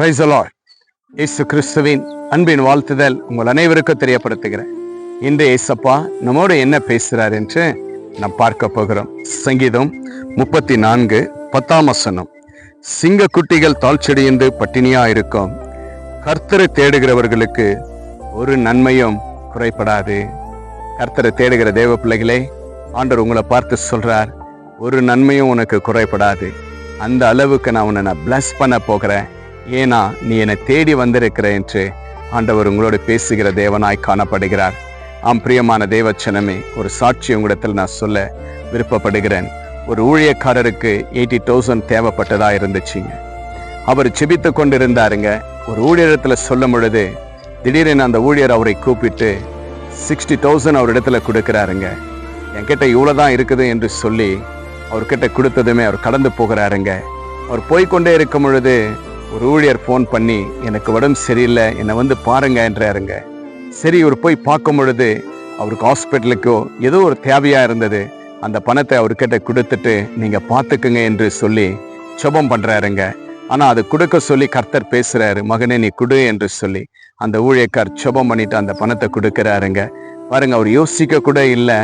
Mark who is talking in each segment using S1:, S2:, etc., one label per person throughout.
S1: Praise the Lord. இயேசு கிறிஸ்துவின் அன்பின் வாழ்த்துதல் உங்கள் அனைவருக்கும் தெரியப்படுத்துகிறேன். இன்று இயேசப்பா நம்மோடு என்ன பேசுகிறார் என்று நாம் பார்க்க போகிறோம். சங்கீதம் 34:10 சிங்க குட்டிகள் தாழ்ச்செடியின்று பட்டினியா இருக்கும், கர்த்தரை தேடுகிறவர்களுக்கு ஒரு நன்மையும் குறைபடாது. கர்த்தரை தேடுகிற தேவ பிள்ளைகளே, ஆண்டவர் உங்களை பார்த்து சொல்றார், ஒரு நன்மையும் உனக்கு குறைபடாது. அந்த அளவுக்கு நான் உன்னை பிளஸ் பண்ண போகிறேன். ஏன்னா நீ என்னை தேடி வந்திருக்கிற என்று ஆண்டவர் உங்களோடு பேசுகிற தேவனாய் காணப்படுகிறார். பிரியமான தேவச்சனமே, ஒரு சாட்சி உங்களிடத்தில் நான் சொல்ல விருப்பப்படுகிறேன். ஒரு ஊழியக்காரருக்கு 80,000 தேவைப்பட்டதா இருந்துச்சுங்க. அவர் செபித்து கொண்டிருந்தாருங்க. ஒரு ஊழியரத்துல சொல்லும் பொழுது திடீரென அந்த ஊழியர் அவரை கூப்பிட்டு 60,000 அவரிடத்துல கொடுக்கிறாருங்க. என்கிட்ட இவ்வளவுதான் இருக்குது என்று சொல்லி அவர்கிட்ட கொடுத்ததுமே அவர் கடந்து போகிறாருங்க. அவர் போய்கொண்டே இருக்கும் பொழுது ஒரு ஊழியர் ஃபோன் பண்ணி, எனக்கு உடம்பு சரியில்லை, என்னை வந்து பாருங்க என்றாருங்க. சரி, இவர் போய் பார்க்கும் பொழுது அவருக்கு ஹாஸ்பிட்டலுக்கோ ஏதோ ஒரு தேவையா இருந்தது. அந்த பணத்தை அவர்கிட்ட கொடுத்துட்டு நீங்க பார்த்துக்குங்க என்று சொல்லி ஜெபம் பண்றாருங்க. ஆனா அது கொடுக்க சொல்லி கர்த்தர் பேசுறாரு, மகனே நீ கொடு என்று சொல்லி. அந்த ஊழியக்கார் ஜெபம் பண்ணிட்டு அந்த பணத்தை கொடுக்கிறாருங்க. பாருங்க, அவர் யோசிக்க கூட இல்லை.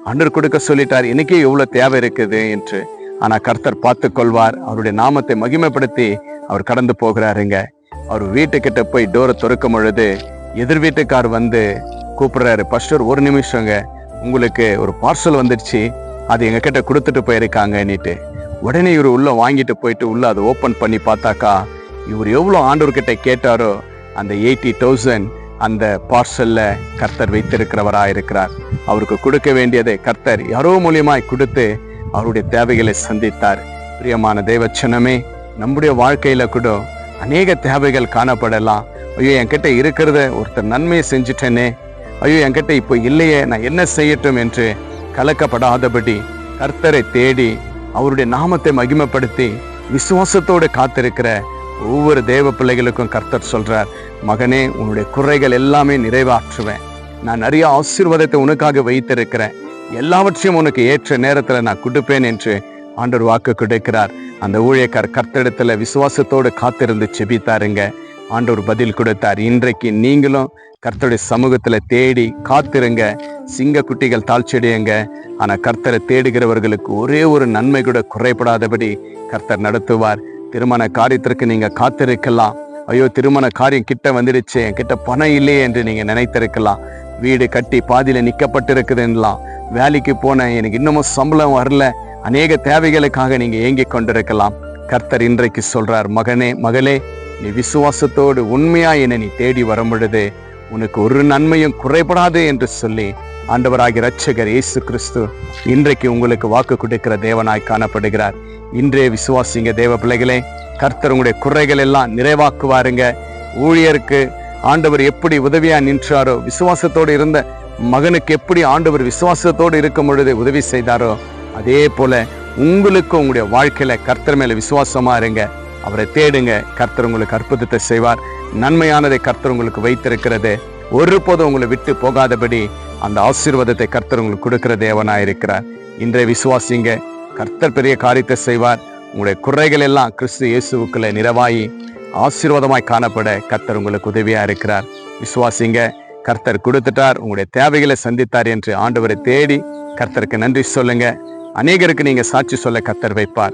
S1: ஆண்டவர் கொடுக்க சொல்லிட்டார், எனக்கே எவ்வளவு தேவை இருக்குது என்று. ஆனா கர்த்தர் பார்த்து கொள்வார். அவருடைய நாமத்தை மகிமைப்படுத்தி அவர் கடந்து போகிறாருங்க. அவர் வீட்டுக்கிட்ட போய் டோரை திறக்கும் பொழுது எதிர் வீட்டுக்கார் வந்து கூப்பிடுறாரு, பாஸ்டர் ஒரு நிமிஷங்க, உங்களுக்கு ஒரு பார்சல் வந்துடுச்சு, அது எங்க கிட்ட கொடுத்துட்டு போயிருக்காங்கன்னுட்டு. உடனே இவர் உள்ள வாங்கிட்டு போயிட்டு உள்ள அதை ஓப்பன் பண்ணி பார்த்தாக்கா, இவர் எவ்வளோ ஆண்டவர்கிட்ட கேட்டாரோ அந்த 80,000 அந்த பார்சல்ல கர்த்தர் வைத்திருக்கிறவராக இருக்கிறார். அவருக்கு கொடுக்க வேண்டியதை கர்த்தர் யாரோ மூலியமாய் கொடுத்து அவருடைய தேவைகளை சந்தித்தார். பிரியமான தேவச்சனமே, நம்முடைய வாழ்க்கையில கூட அநேக தேவைகள் காணப்படலாம். ஐயோ, என்கிட்ட இருக்கிறத ஒருத்தர் நன்மையை செஞ்சுட்டேனே, ஐயோ என்கிட்ட இப்போ இல்லையே, நான் என்ன செய்யட்டும் என்று கலக்கப்படாதபடி கர்த்தரை தேடி அவருடைய நாமத்தை மகிமைப்படுத்தி விசுவாசத்தோடு காத்திருக்கிற ஒவ்வொரு தேவ பிள்ளைகளுக்கும் கர்த்தர் சொல்றார், மகனே உன்னுடைய குறைகள் எல்லாமே நிறைவாற்றுவேன். நான் நிறைய ஆசீர்வாதத்தை உனக்காக வைத்திருக்கிறேன். எல்லாவற்றையும் உனக்கு ஏற்ற நேரத்துல நான் கொடுப்பேன் என்று ஆண்டவர் வாக்கு கொடுக்கிறார். அந்த ஊழியக்கார் கர்த்தரிடத்துல விசுவாசத்தோடு காத்திருந்து செபித்தாருங்க. ஆண்டவர் பதில் கொடுத்தார். இன்றைக்கு நீங்களும் கர்த்தருடைய சமூகத்துல தேடி காத்திருங்க. சிங்க குட்டிகள் தாழ்ச்செடியுங்க. ஆனா கர்த்தரை தேடுகிறவர்களுக்கு ஒரே ஒரு நன்மை கூட குறைபடாதபடி கர்த்தர் நடத்துவார். திருமண காரியத்திற்கு நீங்க காத்திருக்கலாம். ஐயோ, திருமண காரியம் கிட்ட வந்துடுச்சு, என்கிட்ட பணம் இல்லையே என்று நீங்க நினைத்திருக்கலாம். வீடு கட்டி பாதியில நிக்கப்பட்டிருக்குதுலாம், வேலைக்கு போன எனக்கு இன்னமும் சம்பளம் வரல, அநேக தேவைகளுக்காக நீங்க ஏங்கி கொண்டிருக்கலாம். கர்த்தர் இன்றைக்கு சொல்றார், மகனே மகளே, நீ விசுவாசத்தோடு உண்மையா என்னை நீ தேடி வரும் பொழுது உனக்கு ஒரு நன்மையும் குறைபடாது என்று சொல்லி ஆண்டவராகிய இரட்சகர் இயேசு கிறிஸ்து இன்றைக்கு உங்களுக்கு வாக்கு கொடுக்கிற தேவனாய் காணப்படுகிறார். இன்றைய விசுவாசிங்க தேவ பிள்ளைகளே, கர்த்தர் உங்களுடைய குறைகள் எல்லாம் நிறைவாக்குவாருங்க. ஊழியருக்கு ஆண்டவர் எப்படி உதவியா நின்றாரோ, விசுவாசத்தோடு இருந்த மகனுக்கு எப்படி ஆண்டவர் விசுவாசத்தோடு இருக்கும் பொழுது உதவி செய்தாரோ, அதே போல உங்களுக்கும் உங்களுடைய வாழ்க்கையில கர்த்தர் மேல விசுவாசமா இருங்க. அவரை தேடுங்க. கர்த்தர் உங்களுக்கு அற்புதத்தை செய்வார். நன்மையானதை கர்த்தர் உங்களுக்கு வைத்திருக்கிறது ஒருபோதும் உங்களை விட்டு போகாதபடி அந்த ஆசீர்வாதத்தை கர்த்தர் உங்களுக்கு கொடுக்கிற தேவனாயிருக்கிறார். இன்றைய விசுவாசிங்க, கர்த்தர் பெரிய காரியத்தை செய்வார். உங்களுடைய குறைகள் எல்லாம் கிறிஸ்து இயேசுவுக்குள்ள நிறைவாயி ஆசீர்வாதமாய் காணப்பட கர்த்தர் உங்களுக்கு உதவியா இருக்கிறார். விசுவாசிங்க, கர்த்தர் கொடுத்துட்டார், உங்களுடைய தேவைகளை சந்தித்தார் என்று ஆண்டவரை தேடி கர்த்தருக்கு நன்றி சொல்லுங்க. அநேகருக்கு நீங்க சாட்சி சொல்ல கர்த்தர் வைப்பார்.